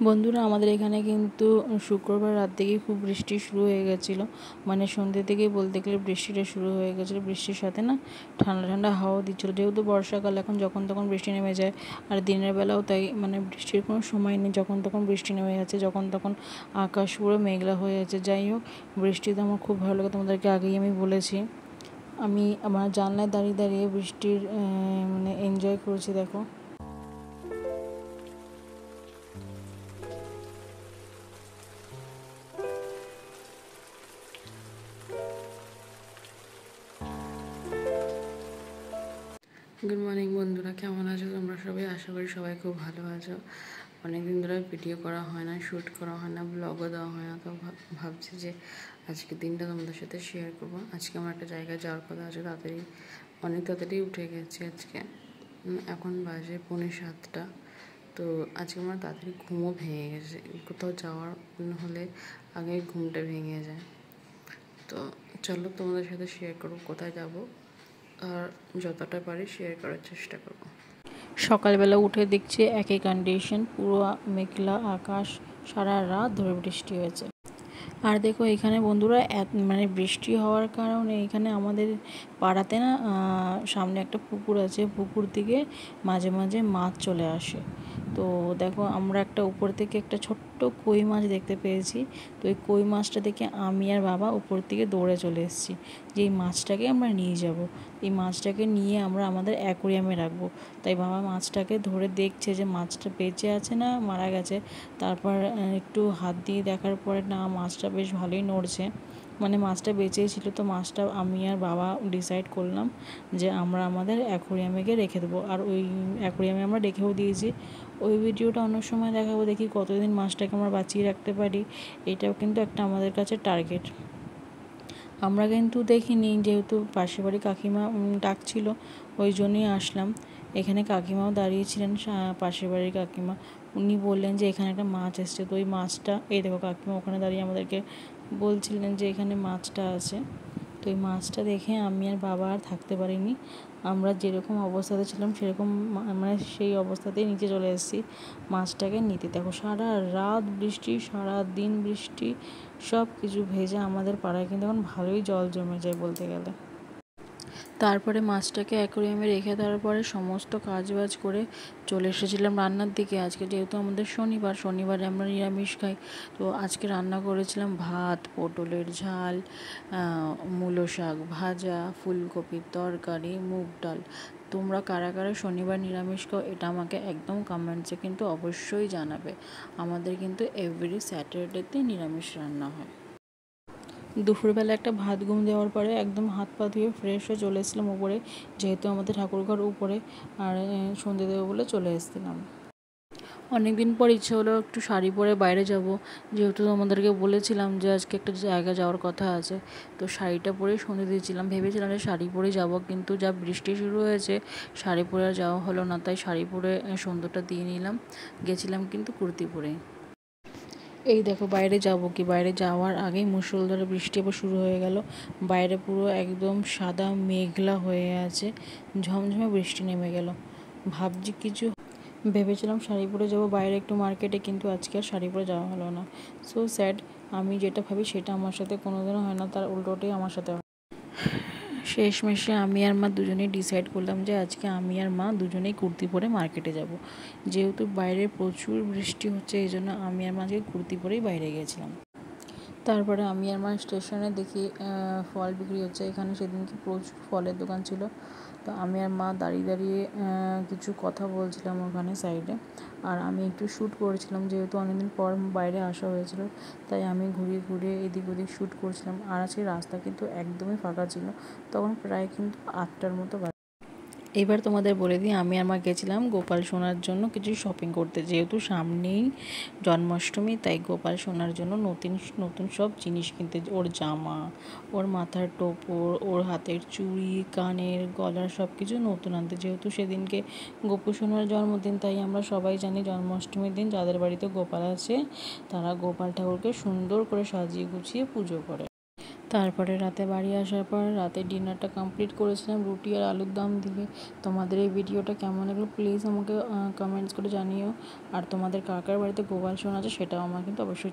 বন্ধুরা, আমাদের এখানে কিন্তু শুক্রবার রাত থেকেই খুব বৃষ্টি শুরু হয়ে গেছিলো। মানে সন্ধ্যে থেকেই বলতে গেলে বৃষ্টিটা শুরু হয়ে গেছিলো। বৃষ্টির সাথে না ঠান্ডা ঠান্ডা হাওয়া দিচ্ছিলো। যেহেতু বর্ষাকাল, এখন যখন তখন বৃষ্টি নেমে যায়। আর দিনের বেলাও তাই, মানে বৃষ্টির কোনো সময় নেই, যখন তখন বৃষ্টি নেমে যাচ্ছে, যখন তখন আকাশ পুরো মেঘলা হয়ে যাচ্ছে। যাই হোক, বৃষ্টিতে আমার খুব ভালো লাগে, তোমাদেরকে আগেই আমি বলেছি। আমি আমার জানলায় দাঁড়িয়ে দাঁড়িয়ে বৃষ্টির মানে এনজয় করেছি। দেখো, গুড মর্নিং বন্ধুরা, কেমন আছো তোমরা সবাই? আশা করি সবাই খুব ভালো আছো। অনেকদিন ধরে ভিডিও করা হয় না, শ্যুট করা হয় না, ব্লগও দেওয়া হয় না। তো ভাবছি যে আজকের দিনটা তোমাদের সাথে শেয়ার করবো। আজকে আমার একটা জায়গায় যাওয়ার কথা আছে। অনেক তাড়াতাড়ি উঠে গেছে আজকে। এখন বাজে 6:45। তো আজকে আমার তাড়াতাড়ি ঘুমও ভেঙে গেছে। কোথাও যাওয়ার হলে আগে ঘুমটা ভেঙে যায়। তো চলো তোমাদের সাথে শেয়ার করবো কোথায় যাবো, আর যতটা পারি শেয়ার করার চেষ্টা করব। সকালবেলা উঠে দেখছি একই কন্ডিশন, পুরো মেঘলা আকাশ, সারা রাত ধরে বৃষ্টি হয়েছে। আর দেখো এখানে বন্ধুরা, মানে বৃষ্টি হওয়ার কারণে এখানে আমাদের পাড়াতে না সামনে একটা পুকুর আছে। পুকুর থেকে মাঝে মাঝে মাছ চলে আসে। তো দেখো, আমরা একটা উপর থেকে একটা ছোট্ট কই মাছ দেখতে পেয়েছি। তো এই কই মাছটা দেখে আমি আর বাবা উপর থেকে দৌড়ে চলে এসেছি যে এই মাছটাকে আমরা নিয়ে যাব। এই মাছটাকে নিয়ে আমরা আমাদের অ্যাকোরিয়ামে রাখবো। তাই বাবা মাছটাকে ধরে দেখছে যে মাছটা বেঁচে আছে না মারা গেছে। তারপর একটু হাত দিয়ে দেখার পরে না, মাছটা বেশ ভালোই নড়ছে, মানে মাছটা বেঁচেই ছিল। তো মাছটা আমি আর বাবা ডিসাইড করলাম যে আমরা আমাদের অ্যাকোরিয়ামে গিয়ে রেখে দেবো। আর ওই অ্যাকোরিয়ামে আমরা রেখেও দিয়েছি। ওই ভিডিওটা অন্য সময় দেখাবো, দেখি কতদিন মাছটাকে আমরা বাঁচিয়ে রাখতে পারি। এটাও কিন্তু একটা আমাদের কাছে টার্গেট। আমরা কিন্তু দেখিনি, যেহেতু পাশের বাড়ি কাকিমা ডাকছিল, ওই জন্যই আসলাম। এখানে কাকিমাও দাঁড়িয়েছিলেন, পাশের বাড়ির কাকিমা। উনি বললেন যে এখানে একটা মাছ এসছে। তো ওই মাছটা, এই দেখো কাকিমা ওখানে দাঁড়িয়ে আমাদেরকে বলছিলেন যে এখানে মাছটা আছে। তো এই মাছটা দেখে আমি আর বাবা আর থাকতে পারিনি। আমরা যেরকম অবস্থাতে ছিলাম সেরকম, মানে সেই অবস্থাতেই নিচে চলে এসেছি মাছটাকে নিতে। দেখো, সারা রাত বৃষ্টি, সারা দিন বৃষ্টি, সব কিছু ভেজা। আমাদের পাড়ায় কিন্তু এখন ভালোই জল জমে যায় বলতে গেলে। তারপরে মাছটাকে অ্যাকোরিয়ামে রেখে দেওয়ার পরে সমস্ত কাজবাজ করে চলে এসেছিলাম রান্নার দিকে। আজকে যেহেতু আমাদের শনিবারে আমরা নিরামিষ খাই। তো আজকে রান্না করেছিলাম ভাত, পটলের ঝাল, মূলো শাক ভাজা, ফুলকপির তরকারি, মুগ ডাল। তোমরা কারা কারা শনিবার নিরামিষ খাও, এটা আমাকে একদম কমেন্টসে কিন্তু অবশ্যই জানাবে। আমাদের কিন্তু এভরি স্যাটারডেতে নিরামিষ রান্না হয়। দুপুরবেলা একটা ভাত ঘুম দেওয়ার পরে একদম হাত পা ধুয়ে ফ্রেশ হয়ে চলে এসেছিলাম উপরে, যেহেতু আমাদের ঠাকুরঘর উপরে। আর সন্ধে দেবো বলে চলে এসেছিলাম। অনেক দিন পর ইচ্ছে হলো একটু শাড়ি পরে বাইরে যাব, যেহেতু আমাদেরকে বলেছিলাম যে আজকে একটা জায়গা যাওয়ার কথা আছে। তো শাড়িটা পরেই সন্ধে দিয়েছিলাম, ভেবেছিলাম যে শাড়ি পরেই যাব, কিন্তু যা বৃষ্টি শুরু হয়েছে শাড়ি পরে আর যাওয়া হলো না। তাই শাড়ি পরে সন্ধ্যাটা দিয়ে নিলাম, গেছিলাম কিন্তু কুর্তি পরে। এই দেখো, বাইরে যাব কি, বাইরে যাওয়ার আগেই মুষলধারে বৃষ্টি আবার শুরু হয়ে গেল। বাইরে পুরো একদম সাদা মেঘলা হয়ে আছে, ঝমঝমে বৃষ্টি নেমে গেল। ভাবছি কিছু, ভেবেছিলাম শাড়ি পরে যাব বাইরে একটু মার্কেটে, কিন্তু আজকে আর শাড়ি পরে যাওয়া হলো না। So sad. আমি যেটা ভাবি সেটা আমার সাথে কোনোদিনও হয় না, তার উল্টোটাই আমার সাথে হয়। শেষমেশে আমি আর মা দুজনেই ডিসাইড করলাম যে আজকে আমি আর মা দুজনেই কুর্তি পরে মার্কেটে যাব। যেহেতু বাইরে প্রচুর বৃষ্টি হচ্ছে, এই জন্য আমি আর মা আজকে কুর্তি পরেই বাইরে গিয়েছিলাম। তারপরে আমি আর মা স্টেশনে দেখি ফল বিক্রি হচ্ছে। এখানে সেদিনকে প্রচুর ফলের দোকান ছিল। তো আমি আর মা দাঁড়িয়ে দাঁড়িয়ে কিছু কথা বলছিলাম ওখানে সাইডে। আর আমি একটু শ্যুট করেছিলাম, যেহেতু অনেকদিন পর বাইরে আসা হয়েছিল, তাই আমি ঘুরিয়ে ঘুরিয়ে এদিক ওদিক শ্যুট করছিলাম। আর আজকে রাস্তা কিন্তু একদমই ফাঁকা ছিল, তখন প্রায় কিন্তু 8টার মতো। এবার তোমাদের বলে দিই, আমি আর মা গেছিলাম গোপাল সোনার জন্য কিছু শপিং করতে। যেহেতু সামনেই জন্মাষ্টমী, তাই গোপাল সোনার জন্য নতুন নতুন সব জিনিস কিনতে, ওর জামা, ওর মাথার টোপর, ওর হাতের চুড়ি, কানের, গলার সব কিছু নতুন আনতে। যেহেতু সেদিনকে গোপু সোনার জন্মদিন, তাই আমরা সবাই জানি জন্মাষ্টমীর দিন যাদের বাড়িতে গোপাল আছে তারা গোপাল ঠাকুরকে সুন্দর করে সাজিয়ে গুছিয়ে পুজো করে। তারপরে রাতে বাড়ি আসার পর রাতে ডিনারটা কমপ্লিট করেছিলাম রুটি আর আলুর দম দিয়ে। তোমাদের এই ভিডিওটা কেমন লাগলো প্লিজ আমাকে কমেন্টস করে জানিও। আর তোমাদের কার কার বাড়িতে গোপাল সোনা আছে সেটাও আমাকে কিন্তু অবশ্যই